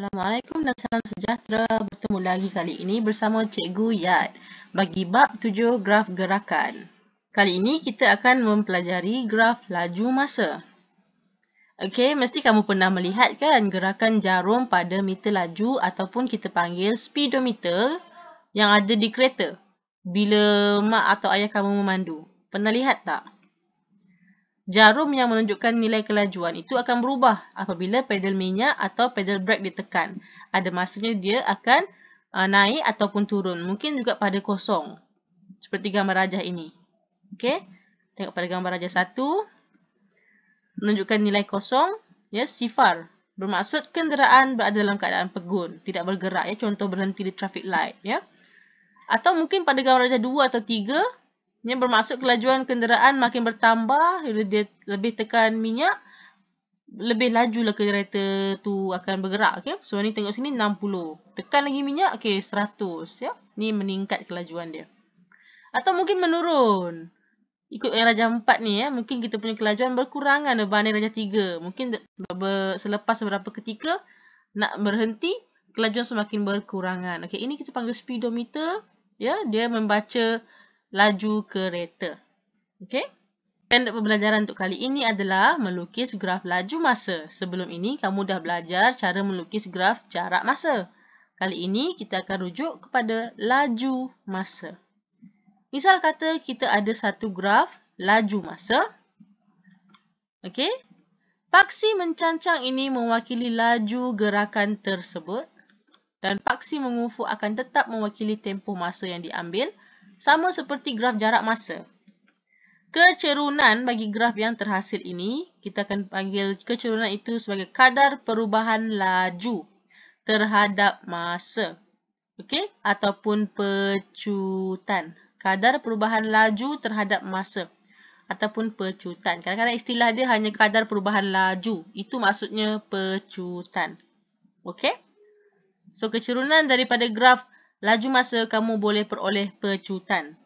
Assalamualaikum dan salam sejahtera. Bertemu lagi kali ini bersama Cikgu Yat bagi bab 7 graf gerakan. Kali ini kita akan mempelajari graf laju masa. Okey, mesti kamu pernah melihat kan gerakan jarum pada meter laju ataupun kita panggil speedometer yang ada di kereta bila mak atau ayah kamu memandu. Pernah lihat tak? Jarum yang menunjukkan nilai kelajuan itu akan berubah apabila pedal minyak atau pedal brake ditekan. Ada masanya dia akan naik ataupun turun. Mungkin juga pada kosong. Seperti gambar rajah ini. Okey. Tengok pada gambar rajah 1. Menunjukkan nilai kosong. Ya, sifar. Bermaksud kenderaan berada dalam keadaan pegun. Tidak bergerak. Ya. Contoh berhenti di traffic light. Ya. Atau mungkin pada gambar rajah 2 atau 3. Yang bermaksud kelajuan kenderaan makin bertambah, bila dia lebih tekan minyak, lebih lajulah kereta tu akan bergerak. Okay? So, ni tengok sini 60. Tekan lagi minyak, okay, 100. Ya? Ni meningkat kelajuan dia. Atau mungkin menurun. Ikut yang rajah 4 ni, ya, mungkin kita punya kelajuan berkurangan berbanding rajah 3. Mungkin selepas beberapa ketika nak berhenti, kelajuan semakin berkurangan. Okay, ini kita panggil speedometer. Ya, dia membaca laju kereta. Okey. Standard pembelajaran untuk kali ini adalah melukis graf laju masa. Sebelum ini kamu dah belajar cara melukis graf jarak masa. Kali ini kita akan rujuk kepada laju masa. Misal kata kita ada satu graf laju masa. Okey. Paksi mencancang ini mewakili laju gerakan tersebut dan paksi mengufuk akan tetap mewakili tempoh masa yang diambil. Sama seperti graf jarak masa. Kecerunan bagi graf yang terhasil ini, kita akan panggil kecerunan itu sebagai kadar perubahan laju terhadap masa. Okey? Ataupun pecutan. Kadar perubahan laju terhadap masa. Ataupun pecutan. Kadang-kadang istilah dia hanya kadar perubahan laju. Itu maksudnya pecutan. Okey? So, kecerunan daripada graf laju masa kamu boleh peroleh pecutan.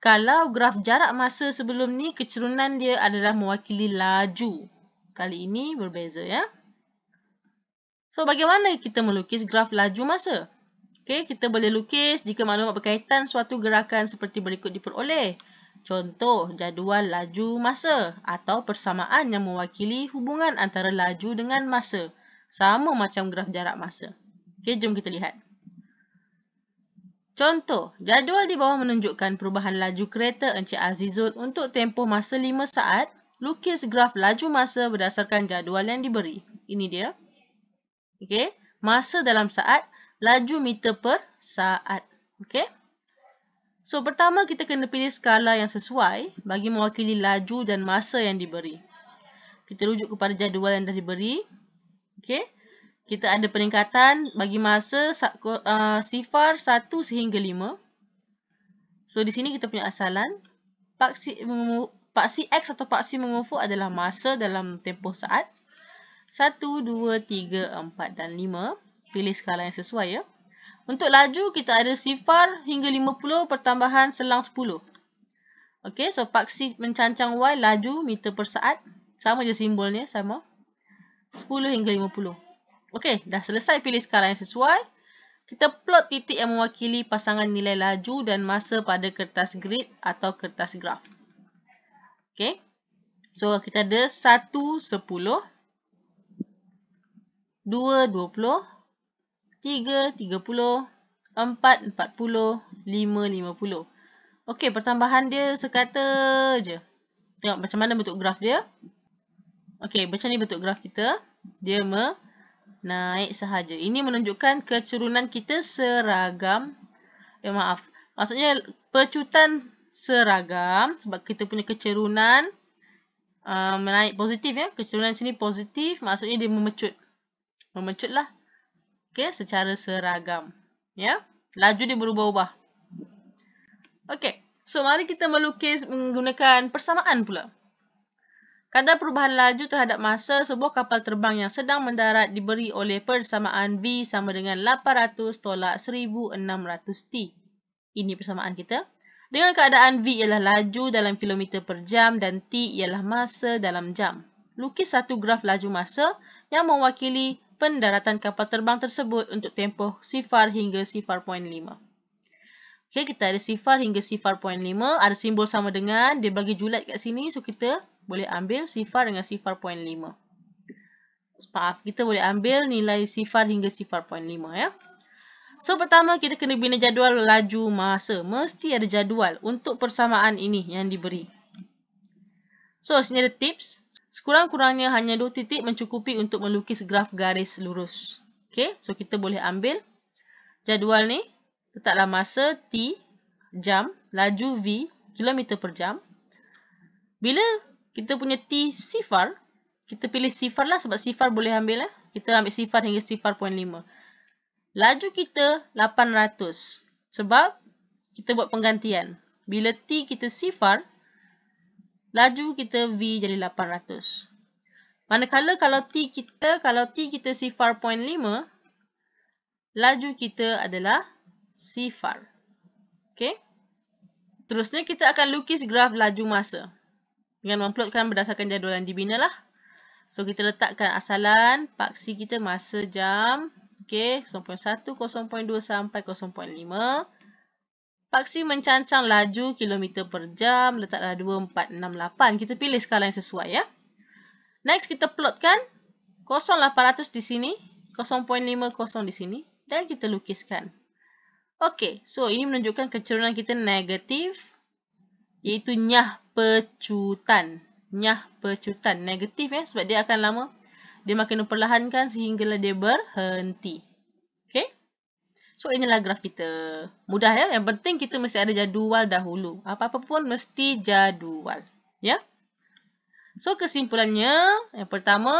Kalau graf jarak masa sebelum ni, kecerunan dia adalah mewakili laju. Kali ini berbeza, ya. So, bagaimana kita melukis graf laju masa? Okey, kita boleh lukis jika maklumat berkaitan suatu gerakan seperti berikut diperoleh. Contoh, jadual laju masa atau persamaan yang mewakili hubungan antara laju dengan masa. Sama macam graf jarak masa. Okey, jom kita lihat. Contoh, jadual di bawah menunjukkan perubahan laju kereta Encik Azizul untuk tempoh masa 5 saat. Lukis graf laju masa berdasarkan jadual yang diberi. Ini dia. Okey, masa dalam saat, laju meter per saat. Okey. So, pertama kita kena pilih skala yang sesuai bagi mewakili laju dan masa yang diberi. Kita rujuk kepada jadual yang dah diberi. Okey. Kita ada peningkatan bagi masa sifar 1 sehingga 5. So, di sini kita punya asalan. Paksi X atau paksi mengufuk adalah masa dalam tempoh saat. 1, 2, 3, 4 dan 5. Pilih skala yang sesuai, ya. Untuk laju, kita ada sifar hingga 50 pertambahan selang 10. Okey, so paksi mencancang Y laju meter per saat. Sama je simbolnya, sama. 10 hingga 50. Okey, dah selesai pilih skala yang sesuai. Kita plot titik yang mewakili pasangan nilai laju dan masa pada kertas grid atau kertas graf. Okey. So, kita ada 1, 10. 2, 20. 3, 30. 4, 40. 5, 50. Okey, pertambahan dia sekata je. Tengok macam mana bentuk graf dia. Okey, macam ni bentuk graf kita. Dia naik sahaja. Ini menunjukkan kecerunan kita seragam. Maaf. Maksudnya pecutan seragam. Sebab kita punya kecerunan menaik positif, ya. Kecerunan sini positif. Maksudnya dia memecut. Memecut lah. Okey, secara seragam. Ya. Laju dia berubah-ubah. Okey. So, mari kita melukis menggunakan persamaan pula. Kadar perubahan laju terhadap masa sebuah kapal terbang yang sedang mendarat diberi oleh persamaan V sama dengan 800 tolak 1600 T. Ini persamaan kita. Dengan keadaan V ialah laju dalam kilometer per jam dan T ialah masa dalam jam. Lukis satu graf laju masa yang mewakili pendaratan kapal terbang tersebut untuk tempoh 0 hingga 0.5. Okey, kita ada 0 hingga 0.5, ada simbol sama dengan, dia bagi julat kat sini, so kita boleh ambil 0 dengan 0.5. Maaf, kita boleh ambil nilai 0 hingga 0.5 ya. So, pertama kita kena bina jadual laju masa. Mesti ada jadual untuk persamaan ini yang diberi. So, sini ada tips. Sekurang-kurangnya hanya 2 titik mencukupi untuk melukis graf garis lurus. Okay, so kita boleh ambil jadual ni. Letaklah masa T, jam, laju V, kilometer per jam. Bila kita punya T sifar, kita pilih sifar lah sebab sifar boleh ambil lah. Kita ambil sifar hingga 0.5. Laju kita 800 sebab kita buat penggantian. Bila T kita sifar, laju kita V jadi 800. Manakala kalau T kita sifar 0.5, laju kita adalah sifar. Okey. Terusnya kita akan lukis graf laju masa dengan memplotkan berdasarkan jadual yang dibina lah. So kita letakkan asalan paksi kita masa jam. Okey, 0.1, 0.2 sampai 0.5. Paksi mencancang laju kilometer per jam. Letaklah 2, 4, 6, 8. Kita pilih skala yang sesuai ya. Next, kita plotkan 0.800 di sini. 0.50 di sini. Dan kita lukiskan. Okey, so ini menunjukkan kecerunan kita negatif. Iaitu nyah pecutan. Nyah pecutan. Negatif ya, sebab dia akan lama. Dia makin diperlahankan sehinggalah dia berhenti. Okey. So, inilah graf kita. Mudah ya. Yang penting kita mesti ada jadual dahulu. Apa-apa pun mesti jadual. Ya. So, kesimpulannya. Yang pertama,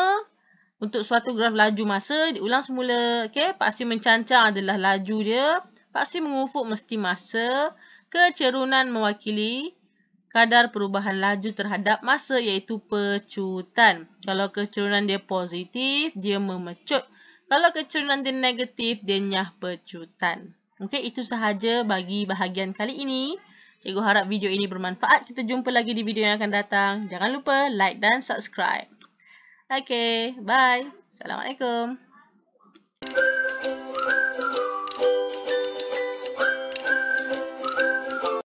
untuk suatu graf laju masa, diulang semula. Okey. Paksi mencancang adalah laju dia. Paksi mengufuk mesti masa. Kecerunan mewakili kadar perubahan laju terhadap masa iaitu pecutan. Kalau kecerunan dia positif, dia memecut. Kalau kecerunan dia negatif, dia nyah pecutan. Okey, itu sahaja bagi bahagian kali ini. Cikgu harap video ini bermanfaat. Kita jumpa lagi di video yang akan datang. Jangan lupa like dan subscribe. Okey, bye. Assalamualaikum.